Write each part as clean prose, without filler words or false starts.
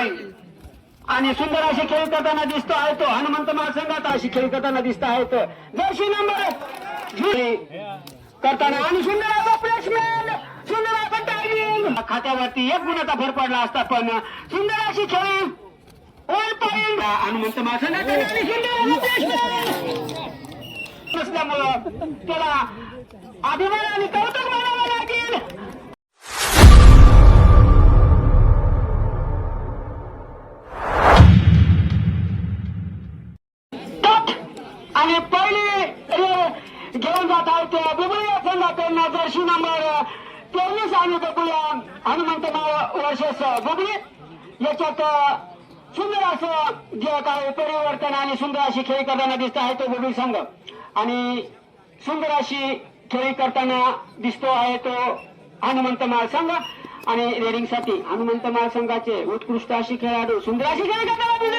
Point आणि सुंदर अशी खेळी करताना दिसतो आहे तो हनुमंत महासंघात अशी खेळी करताना दिसत आहे तो जर्सी नंबर करताना आणि सुंदर असा प्लेसमेंट सुंदर असा टायमिंग खात्यावरती एक गुणाचा भर पडला असता पण सुंदर अशी खेळी ऑल पॉईंट हनुमंत महासंघात आणि सुंदर प्लेसमेंट नसल्यामुळं त्याला अभिमान आणि कौतुक मानावं लागेल. आणि पहिले घेऊन जात आहे ते बुबळी संघातून जर्सी नंबर 23 आणि बघूया हनुमंत वर्षेस बुबळी याच्यात सुंदर असं जे काय परिवर्तन आणि सुंदर अशी खेळी करताना दिसत आहे तो बुबळी संघ आणि सुंदर अशी खेळी करताना दिसतो आहे तो हनुमंत महासंघ आणि रेडिंगसाठी हनुमंत महासंघाचे उत्कृष्ट अशी खेळाडू सुंदर अशी खेळी करताना दिसत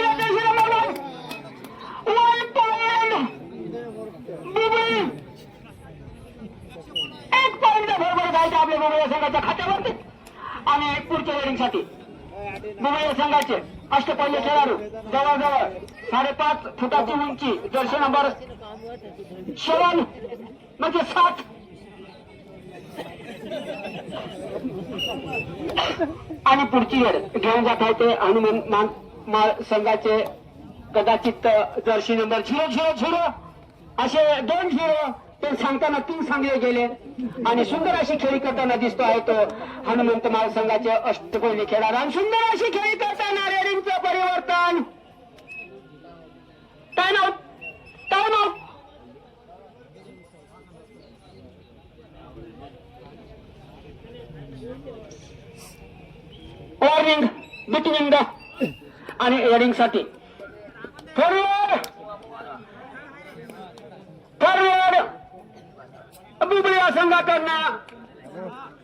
एक पॉईंटचा भरभर जायचं आपल्या बुबळी संघाच्या खात्यावरती आणि पुढच्या रेडिंगसाठी बुबळी संघाचे अष्टपैलू खेळाडू जवळजवळ 5.5 फुटाची उंची जर्सी नंबर 7 म्हणजे 7 आणि पुढची वेळ घेऊन जात आहे ते हनुमान संघाचे कदाचित जर्सी नंबर 000 असे 2-0 ते सांगताना 3 सांगले गेले आणि सुंदर अशी खेळी करताना दिसतो आहे तो हनुमंत महासंघाचे अष्टपैलू खेळाडू आणि सुंदर अशी खेळी करताना रेडिंगचं परिवर्तन time out warning between the आणि रेडिंगसाठी फॉरवर्ड बुबळी संघाकडनं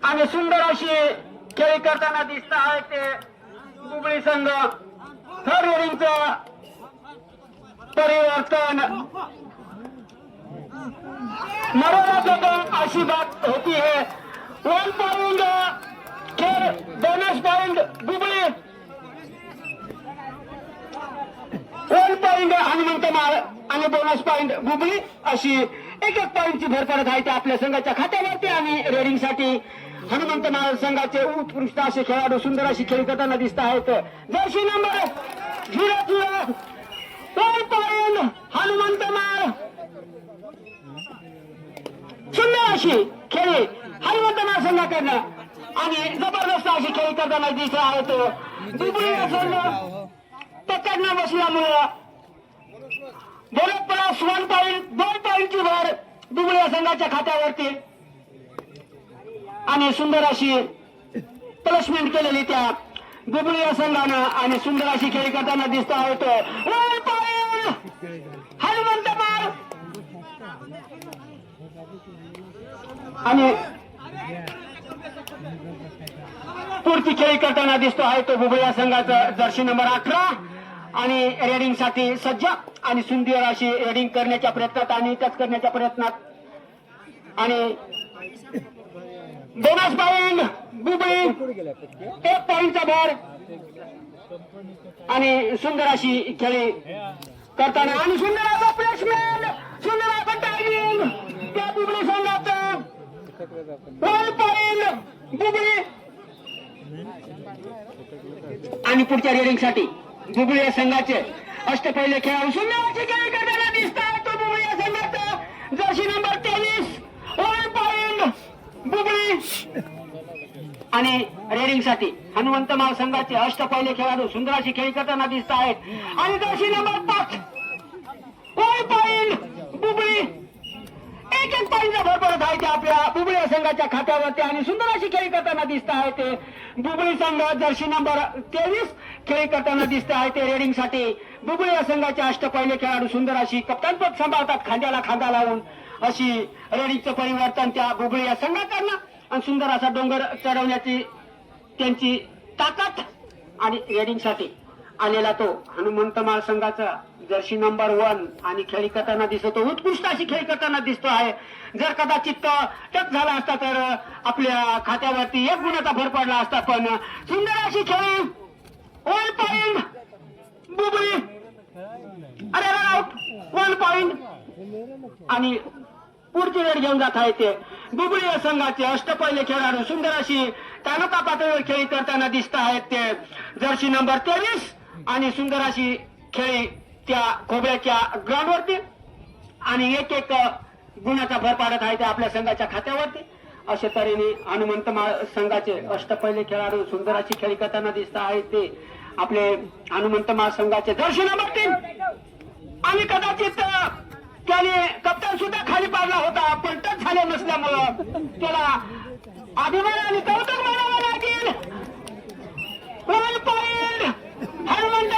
आणि सुंदर अशी खेळी करताना दिसत आहे ते बुबळी संघ थर्ड रेडिंगचं परिवर्तन अशी बात होती है 1 पॉइंट खेळ बोनस पॉइंट बुबळी 1 पॉइंट हनुमंत माळ आणि बोनस पॉइंट बुबळी अशी एक पॉइंटची भर पडत आहे ते आपल्या संघाच्या खात्यावरती आणि रेडिंगसाठी हनुमंत माळ संघाचे उत्कृष्ट असे खेळाडू सुंदर अशी खेळी करताना दिसत आहेत जर्सी नंबर 0 1 पॉइंट हनुमंत माळ सुंदर अशी खेळी हनुमंत माळ संघाकडनं आणि जबरदस्त अशी खेळी करताना दिसत आहे तो बुबळी संघ पकडणं बसल्यामुळं प्लस 1 पॉइंट 2 पॉइंटची भर बुबळी संघाच्या खात्यावरती आणि सुंदर अशी प्लेसमेंट केलेली त्या बुबळी संघानं आणि सुंदर अशी खेळी करताना दिसतो आहे तो 1 पॉइंट हनुमंत माळ आणि पुढची खेळी करताना दिसतो आहे तो बुबळी संघाचा जर्सी नंबर 18 आणि रेडिंग साठी सज्ज आणि सुंदर अशी रेडिंग करण्याच्या प्रयत्नात आणि टच करण्याच्या प्रयत्नात आणि बोनस पॉइंट बुबळी 1 पॉइंटचा भर आणि सुंदर अशी खेळी करताना आणि सुंदर असा प्लेसमेंट सुंदर असा टायमिंग त्या बुबळी संघाचं 1 पॉइंट बुबळी आणि पुढच्या रेडिंग साठी बुबळी संघाचे अष्टपैलू खेळाडू सुंदर अशी खेळी करताना दिसत आहे तो बुबळी संघाचा जर्सी नंबर 23 1 पॉइंट बुबळी आणि रेडिंग साठी हनुमंत माळ संघाचे अष्टपैलू खेळाडू सुंदर अशी खेळी करताना दिसत आहेत आणि जर्सी नंबर 5 1 पॉइंट बुबळी एक पॉइंटचा भर पडत आहे ते आपल्या बुबळी संघाच्या खात्यावरती आणि सुंदर अशी खेळी करताना दिसत आहे ते बुबळी संघ जर्सी नंबर 23 खेळी करताना दिसत आहे ते रेडिंग साठी बुबळी संघाचे अष्टपैलू खेळाडू सुंदर अशी कप्तानपद सांभाळतात खांद्याला खांदा लावून अशी रेडिंगचं परिवर्तन त्या बुबळी संघाकडनं आणि सुंदर असा डोंगर चढवण्याची त्यांची ताकद आणि रेडिंग साठी आलेला तो हनुमंत माळ संघाचा जर्सी नंबर 1 आणि खेळी करताना दिसतो उत्कृष्ट अशी खेळी करताना दिसतो आहे जर कदाचित टच झाला असता तर आपल्या खात्यावरती 1 गुणाचा भर पडला असता पण सुंदर अशी खेळी 1 पॉइंट 1 पॉइंट. आणि पुढची वेळ घेऊन जात आहे ते बुबळी या संघाचे अष्टपैलू खेळाडू सुंदर अशी तालुका पातळीवर खेळी करताना दिसत आहेत ते जर्सी नंबर 23 आणि सुंदर अशी खेळी त्या खोबऱ्याच्या ग्राउंडवरती आणि एक एक गुणाचा भर पाडत आहे ते आपल्या संघाच्या खात्यावरती. अशा तऱ्हेने हनुमंत संघाचे अष्टपैलू खेळाडू सुंदर अशी खेळी करताना दिसत आहेत ते आपले हनुमंत संघाचे जर्सी नंबर 3. आणि कदाचित त्याने कप्तान सुद्धा खाली पाडला होता पण टच झाले नसल्यामुळं त्याला अभिमान आणि कौतुक मानावं लागेल. 1 पॉइंट हनुमंत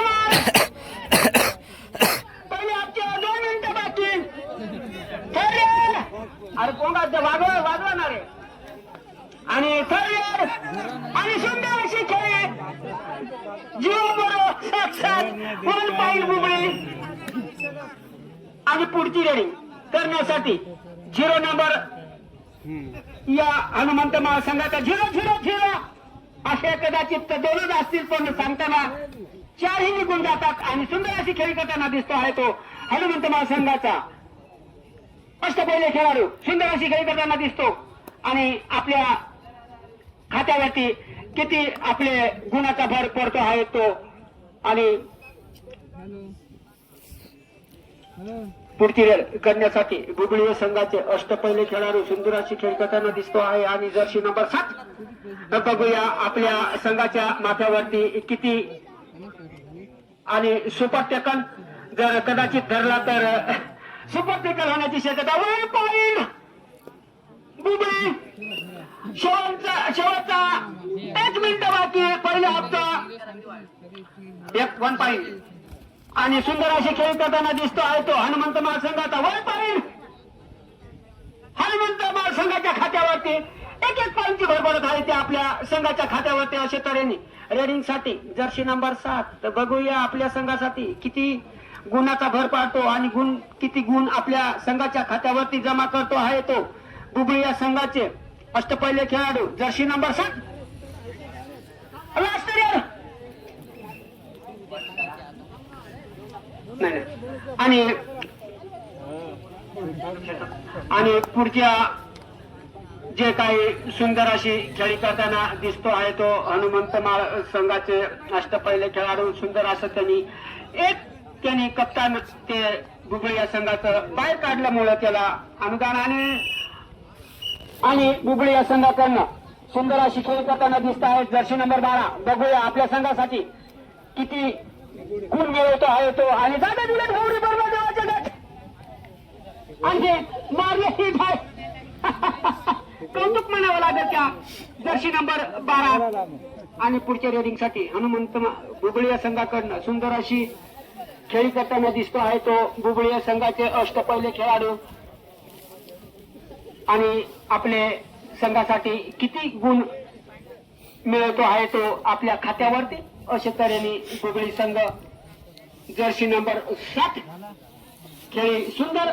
पहिले आजच्या 2 मिनिटं बाकी. अरे कोण वाजवणार आहे आणि थर्ड आणि सुंदर अशी खेळी जीव बरोबर साक्षात 1 पॉइंट बुबळी. आणि पुढची रेडिंग करण्यासाठी 0 नंबर या हनुमंत महासंघाचा 0-0-0 असे कदाचित 2च असतील पण सांगताना 4ही निघून जातात आणि सुंदर अशी खेळी करताना दिसतो आहे तो हनुमंत महासंघाचा अष्टपैलू खेळाडू सुंदर अशी खेळी करताना दिसतो. आणि आपल्या खात्यावरती किती आपले गुणाचा भर पडतो आहे तो. आणि पुढची रेड करण्यासाठी बुबळी संघाचे अष्टपैलू खेळाडू सुंदर अशी खेळ करताना दिसतो आहे आणि जर्सी नंबर 7 बघूया आपल्या संघाच्या माथ्यावरती किती आणि सुपर टेकन जर कदाचित धरला तर सुपर टेकन होण्याची शक्यता. 1 पॉइंट बुबळी. शेवटचा 1 मिनिट बाकी पहिला हप्ता 1 पॉइंट आणि सुंदर अशी खेळ करताना दिसतो आहे तो हनुमंत महासंघाचा 1 पॉइंट. हनुमंत महासंघाच्या खात्यावरती एक पॉइंटची भर पडत आहे ते आपल्या संघाच्या खात्यावरती. अशा तऱ्हेने रेडिंग साठी जर्सी नंबर 7 तर बघूया आपल्या संघासाठी किती गुणाचा भर पाडतो आणि किती गुण आपल्या संघाच्या खात्यावरती जमा करतो आहे तो बुबळी या संघाचे अष्टपैलू खेळाडू जर्सी नंबर 7. आणि पुढच्या जे काही सुंदर अशी खेळी करताना दिसतो आहे तो हनुमंत संघाचे अष्टपैलू खेळाडू सुंदर असं त्यांनी कप्तान ते बुबळी या संघाचं बाहेर काढल्यामुळे त्याला अनुदान आणि बुबळी या संघाकडनं सुंदर अशी खेळी करताना दिसत आहे जर्सी नंबर 12. बघूया आपल्या संघासाठी किती गुण मिळवतो आहे तो आणि जागा दिले गौरी बरोबर देवाच्या गट आणि मारले ही भाई कौतुक म्हणावं लागेल त्या जर्सी नंबर 12. आणि पुढच्या रेडिंग साठी हनुमंत बुबळी या संघाकडनं सुंदर अशी खेळी करताना दिसतो आहे तो बुबळी या संघाचे अष्टपैलू खेळाडू आणि आपले संघासाठी किती गुण मिळवतो आहे तो आपल्या खात्यावरती. अशा तऱ्हेने बुबळी संघ जर्सी नंबर 7 खेळी सुंदर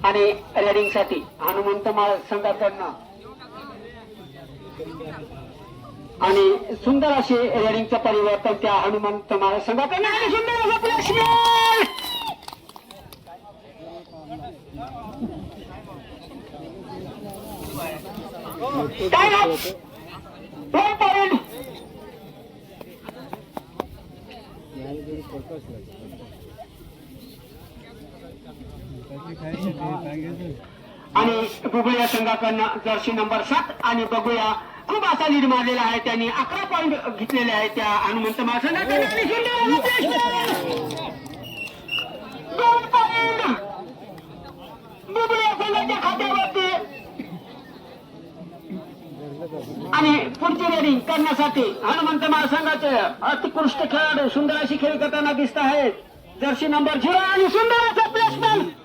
आणि रेडिंग साठी हनुमंत संघाकडनं आणि सुंदर असे रेडिंगचं परिवर्तन त्या हनुमंत संघाकडनं आणि सुंदर असं प्लेसमेंट. काय ना 1 पॉइंट आणि बुबळी या संघाकडनं जर्सी नंबर 7 आणि बघूया खूप असा लीड मारलेला आहे त्यांनी 11 पॉइंट घेतलेले आहेत त्या हनुमंत महासंघाकडनं आणि बुबळी या संघाच्या खात्यावरती. आणि पुढची रेडिंग करण्यासाठी हनुमंत महासंघाचे अत्युत्कृष्ट खेळाडू सुंदर अशी खेळी करताना दिसत आहेत जर्सी नंबर 0 आणि सुंदर असं प्लेसमेंट